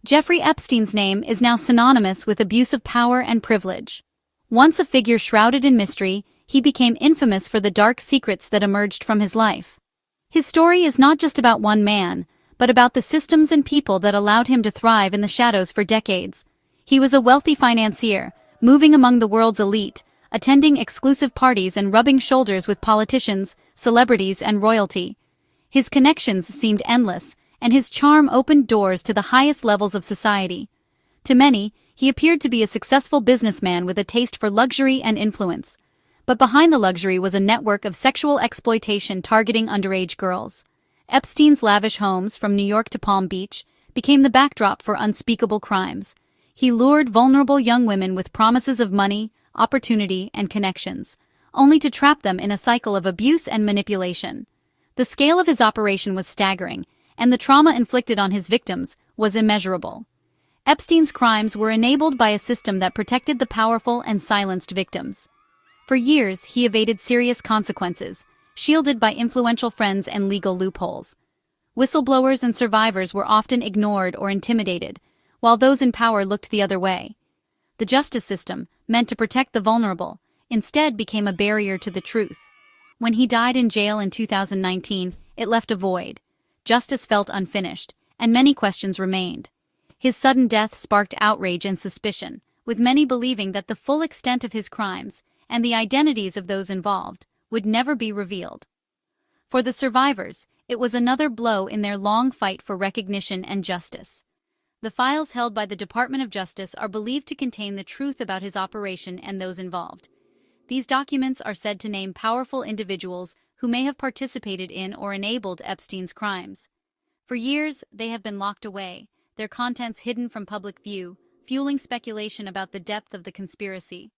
Jeffrey Epstein's name is now synonymous with abuse of power and privilege. Once a figure shrouded in mystery, he became infamous for the dark secrets that emerged from his life. His story is not just about one man, but about the systems and people that allowed him to thrive in the shadows for decades. He was a wealthy financier, moving among the world's elite, attending exclusive parties and rubbing shoulders with politicians, celebrities, and royalty. His connections seemed endless, and his charm opened doors to the highest levels of society. To many, he appeared to be a successful businessman with a taste for luxury and influence. But behind the luxury was a network of sexual exploitation targeting underage girls. Epstein's lavish homes, from New York to Palm Beach, became the backdrop for unspeakable crimes. He lured vulnerable young women with promises of money, opportunity, and connections, only to trap them in a cycle of abuse and manipulation. The scale of his operation was staggering, and the trauma inflicted on his victims was immeasurable. Epstein's crimes were enabled by a system that protected the powerful and silenced victims. For years, he evaded serious consequences, shielded by influential friends and legal loopholes. Whistleblowers and survivors were often ignored or intimidated, while those in power looked the other way. The justice system, meant to protect the vulnerable, instead became a barrier to the truth. When he died in jail in 2019, it left a void. Justice felt unfinished, and many questions remained. His sudden death sparked outrage and suspicion, with many believing that the full extent of his crimes, and the identities of those involved, would never be revealed. For the survivors, it was another blow in their long fight for recognition and justice. The files held by the Department of Justice are believed to contain the truth about his operation and those involved. These documents are said to name powerful individuals who may have participated in or enabled Epstein's crimes. For years, they have been locked away, their contents hidden from public view, fueling speculation about the depth of the conspiracy.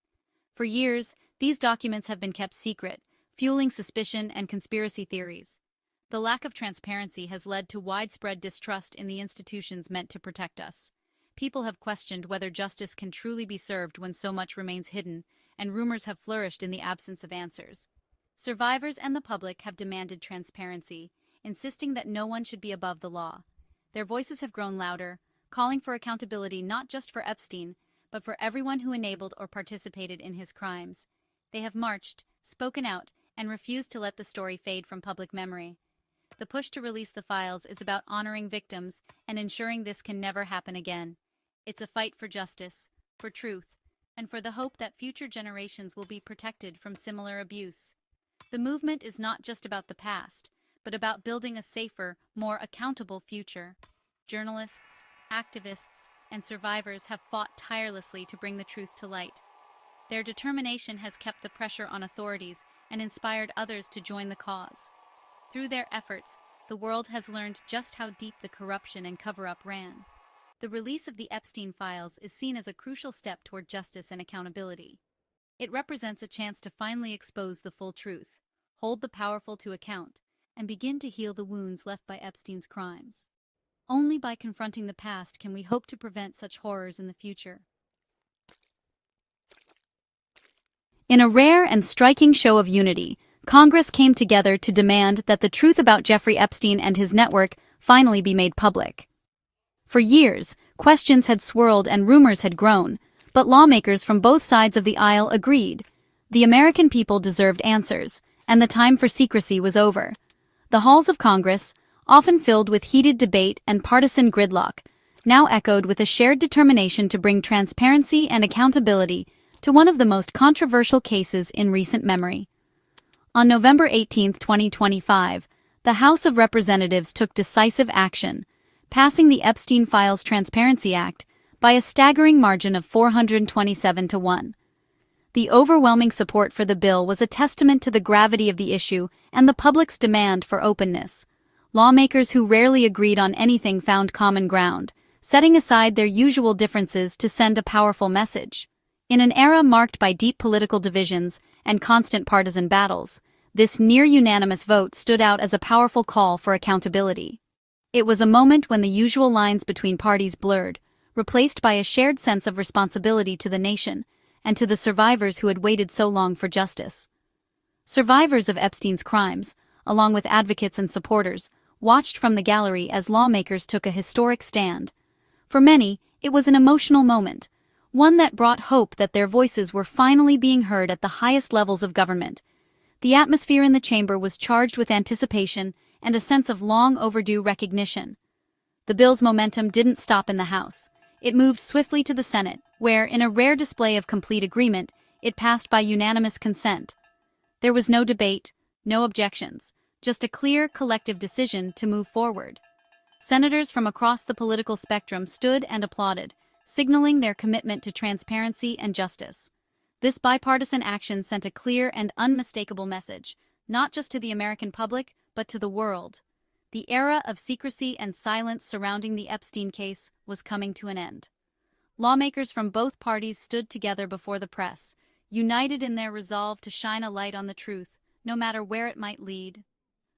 For years, these documents have been kept secret, fueling suspicion and conspiracy theories. The lack of transparency has led to widespread distrust in the institutions meant to protect us. People have questioned whether justice can truly be served when so much remains hidden, and rumors have flourished in the absence of answers. Survivors and the public have demanded transparency, insisting that no one should be above the law. Their voices have grown louder, calling for accountability not just for Epstein, but for everyone who enabled or participated in his crimes. They have marched, spoken out, and refused to let the story fade from public memory. The push to release the files is about honoring victims and ensuring this can never happen again. It's a fight for justice, for truth, and for the hope that future generations will be protected from similar abuse. The movement is not just about the past, but about building a safer, more accountable future. Journalists, activists, and survivors have fought tirelessly to bring the truth to light. Their determination has kept the pressure on authorities and inspired others to join the cause. Through their efforts, the world has learned just how deep the corruption and cover-up ran. The release of the Epstein files is seen as a crucial step toward justice and accountability. It represents a chance to finally expose the full truth, hold the powerful to account, and begin to heal the wounds left by Epstein's crimes. Only by confronting the past can we hope to prevent such horrors in the future. In a rare and striking show of unity, Congress came together to demand that the truth about Jeffrey Epstein and his network finally be made public. For years, questions had swirled and rumors had grown, but lawmakers from both sides of the aisle agreed. The American people deserved answers, and the time for secrecy was over. The halls of Congress, often filled with heated debate and partisan gridlock, now echoed with a shared determination to bring transparency and accountability to one of the most controversial cases in recent memory. On November 18, 2025, the House of Representatives took decisive action, passing the Epstein Files Transparency Act by a staggering margin of 427 to 1. The overwhelming support for the bill was a testament to the gravity of the issue and the public's demand for openness. Lawmakers who rarely agreed on anything found common ground, setting aside their usual differences to send a powerful message. In an era marked by deep political divisions and constant partisan battles, this near-unanimous vote stood out as a powerful call for accountability. It was a moment when the usual lines between parties blurred, replaced by a shared sense of responsibility to the nation and to the survivors who had waited so long for justice. Survivors of Epstein's crimes, along with advocates and supporters, watched from the gallery as lawmakers took a historic stand. For many, it was an emotional moment, one that brought hope that their voices were finally being heard at the highest levels of government. The atmosphere in the chamber was charged with anticipation and a sense of long overdue recognition. The bill's momentum didn't stop in the House. It moved swiftly to the Senate, where, in a rare display of complete agreement, it passed by unanimous consent. There was no debate, no objections, just a clear, collective decision to move forward. Senators from across the political spectrum stood and applauded, signaling their commitment to transparency and justice. This bipartisan action sent a clear and unmistakable message, not just to the American public, but to the world. The era of secrecy and silence surrounding the Epstein case was coming to an end. Lawmakers from both parties stood together before the press, united in their resolve to shine a light on the truth, no matter where it might lead.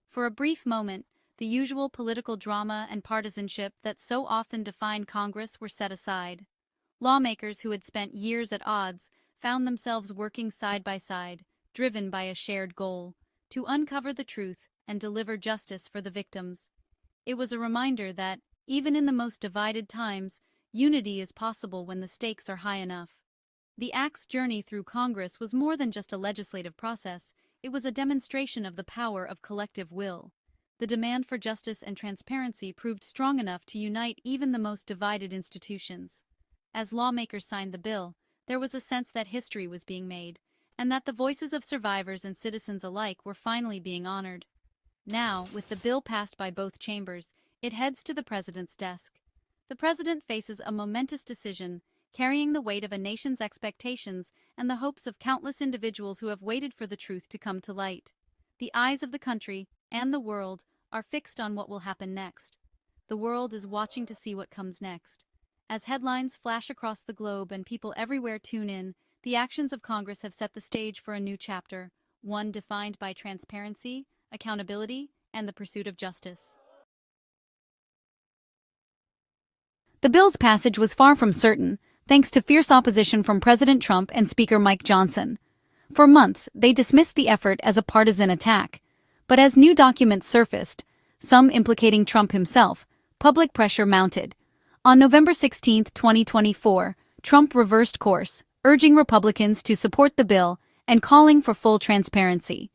For a brief moment, the usual political drama and partisanship that so often define Congress were set aside. Lawmakers who had spent years at odds found themselves working side by side, driven by a shared goal: to uncover the truth and deliver justice for the victims. It was a reminder that, even in the most divided times, unity is possible when the stakes are high enough. The Act's journey through Congress was more than just a legislative process, it was a demonstration of the power of collective will. The demand for justice and transparency proved strong enough to unite even the most divided institutions. As lawmakers signed the bill, there was a sense that history was being made, and that the voices of survivors and citizens alike were finally being honored. Now, with the bill passed by both chambers, it heads to the president's desk. The president faces a momentous decision, carrying the weight of a nation's expectations and the hopes of countless individuals who have waited for the truth to come to light. The eyes of the country, and the world, are fixed on what will happen next. The world is watching to see what comes next. As headlines flash across the globe and people everywhere tune in, the actions of Congress have set the stage for a new chapter, one defined by transparency, accountability, and the pursuit of justice. The bill's passage was far from certain, thanks to fierce opposition from President Trump and Speaker Mike Johnson. For months, they dismissed the effort as a partisan attack. But as new documents surfaced, some implicating Trump himself, public pressure mounted. On November 16, 2024, Trump reversed course, urging Republicans to support the bill and calling for full transparency.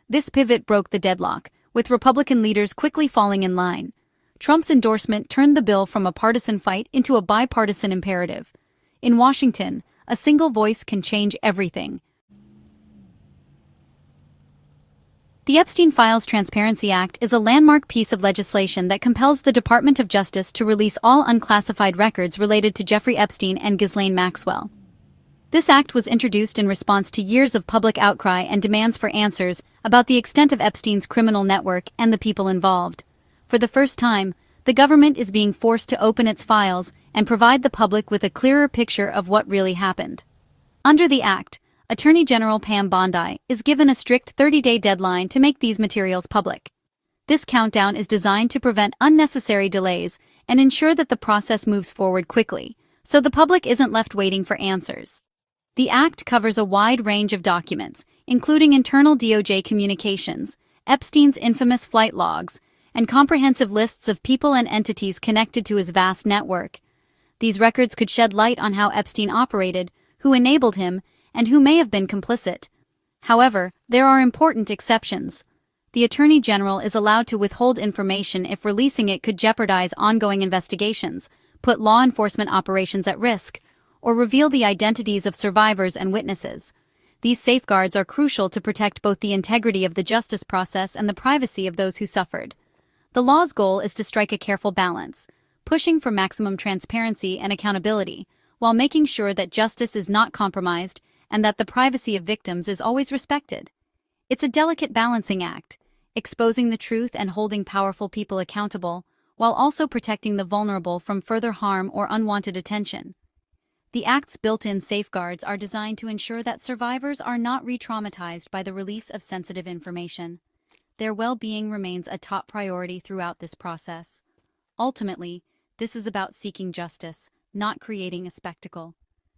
This pivot broke the deadlock, with Republican leaders quickly falling in line. Trump's endorsement turned the bill from a partisan fight into a bipartisan imperative. In Washington, a single voice can change everything. The Epstein Files Transparency Act is a landmark piece of legislation that compels the Department of Justice to release all unclassified records related to Jeffrey Epstein and Ghislaine Maxwell. This act was introduced in response to years of public outcry and demands for answers about the extent of Epstein's criminal network and the people involved. For the first time, the government is being forced to open its files and provide the public with a clearer picture of what really happened. Under the act, Attorney General Pam Bondi is given a strict 30-day deadline to make these materials public. This countdown is designed to prevent unnecessary delays and ensure that the process moves forward quickly, so the public isn't left waiting for answers. The act covers a wide range of documents, including internal DOJ communications, Epstein's infamous flight logs, and comprehensive lists of people and entities connected to his vast network. These records could shed light on how Epstein operated, who enabled him, and who may have been complicit. However, there are important exceptions. The Attorney General is allowed to withhold information if releasing it could jeopardize ongoing investigations, put law enforcement operations at risk, or reveal the identities of survivors and witnesses. These safeguards are crucial to protect both the integrity of the justice process and the privacy of those who suffered. The law's goal is to strike a careful balance, pushing for maximum transparency and accountability, while making sure that justice is not compromised and that the privacy of victims is always respected. It's a delicate balancing act, exposing the truth and holding powerful people accountable, while also protecting the vulnerable from further harm or unwanted attention. The Act's built-in safeguards are designed to ensure that survivors are not re-traumatized by the release of sensitive information. Their well-being remains a top priority throughout this process. Ultimately, this is about seeking justice, not creating a spectacle.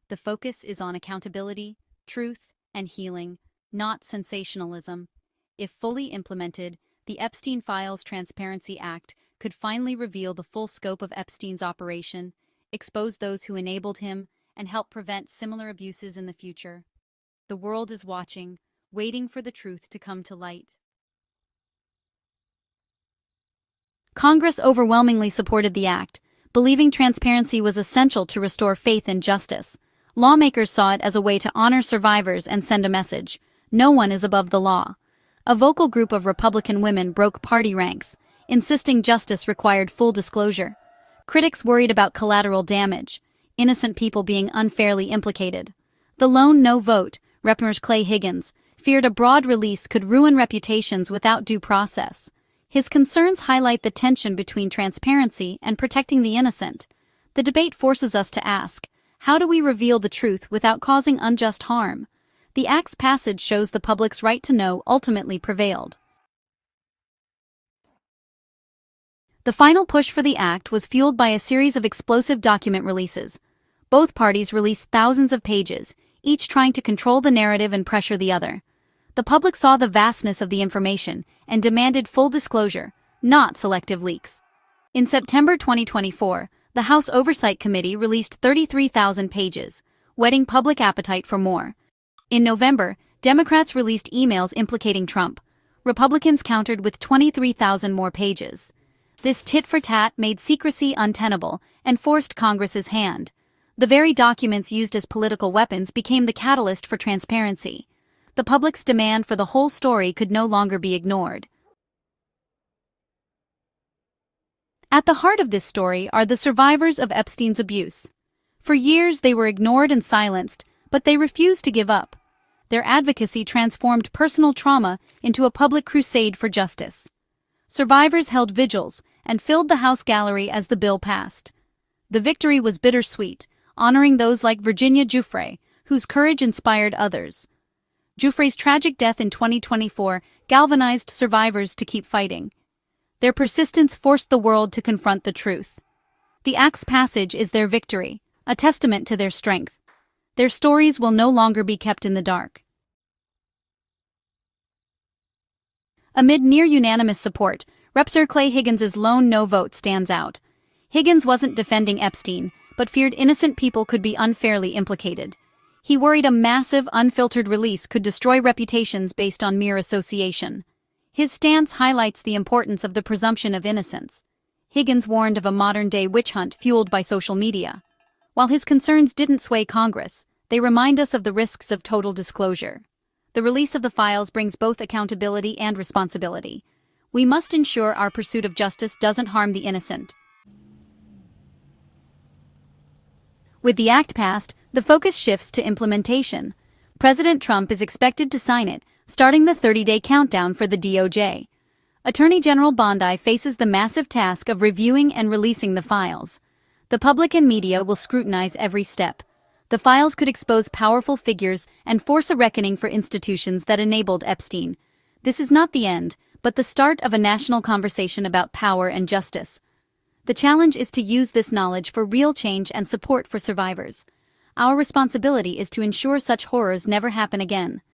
The focus is on accountability, truth, and healing, not sensationalism. If fully implemented, the Epstein Files Transparency Act could finally reveal the full scope of Epstein's operation, expose those who enabled him, and help prevent similar abuses in the future. The world is watching, waiting for the truth to come to light. Congress overwhelmingly supported the act, believing transparency was essential to restore faith in justice. Lawmakers saw it as a way to honor survivors and send a message: no one is above the law. A vocal group of Republican women broke party ranks, insisting justice required full disclosure. Critics worried about collateral damage, innocent people being unfairly implicated. The lone no vote, Rep. Clay Higgins, feared a broad release could ruin reputations without due process. His concerns highlight the tension between transparency and protecting the innocent. The debate forces us to ask, how do we reveal the truth without causing unjust harm? The Act's passage shows the public's right to know ultimately prevailed. The final push for the Act was fueled by a series of explosive document releases. Both parties released thousands of pages, each trying to control the narrative and pressure the other. The public saw the vastness of the information and demanded full disclosure, not selective leaks. In September 2024, the House Oversight Committee released 33,000 pages, whetting public appetite for more. In November, Democrats released emails implicating Trump. Republicans countered with 23,000 more pages. This tit-for-tat made secrecy untenable and forced Congress's hand. The very documents used as political weapons became the catalyst for transparency. The public's demand for the whole story could no longer be ignored. At the heart of this story are the survivors of Epstein's abuse. For years they were ignored and silenced, but they refused to give up. Their advocacy transformed personal trauma into a public crusade for justice. Survivors held vigils and filled the House gallery as the bill passed. The victory was bittersweet, honoring those like Virginia Giuffre, whose courage inspired others. Giuffre's tragic death in 2024 galvanized survivors to keep fighting. Their persistence forced the world to confront the truth. The Act's passage is their victory, a testament to their strength. Their stories will no longer be kept in the dark. Amid near-unanimous support, Rep. Clay Higgins' lone no vote stands out. Higgins wasn't defending Epstein, but feared innocent people could be unfairly implicated. He worried a massive, unfiltered release could destroy reputations based on mere association. His stance highlights the importance of the presumption of innocence. Higgins warned of a modern-day witch hunt fueled by social media. While his concerns didn't sway Congress, they remind us of the risks of total disclosure. The release of the files brings both accountability and responsibility. We must ensure our pursuit of justice doesn't harm the innocent. With the Act passed, the focus shifts to implementation. President Trump is expected to sign it, starting the 30-day countdown for the DOJ. Attorney General Bondi faces the massive task of reviewing and releasing the files. The public and media will scrutinize every step. The files could expose powerful figures and force a reckoning for institutions that enabled Epstein. This is not the end, but the start of a national conversation about power and justice. The challenge is to use this knowledge for real change and support for survivors. Our responsibility is to ensure such horrors never happen again.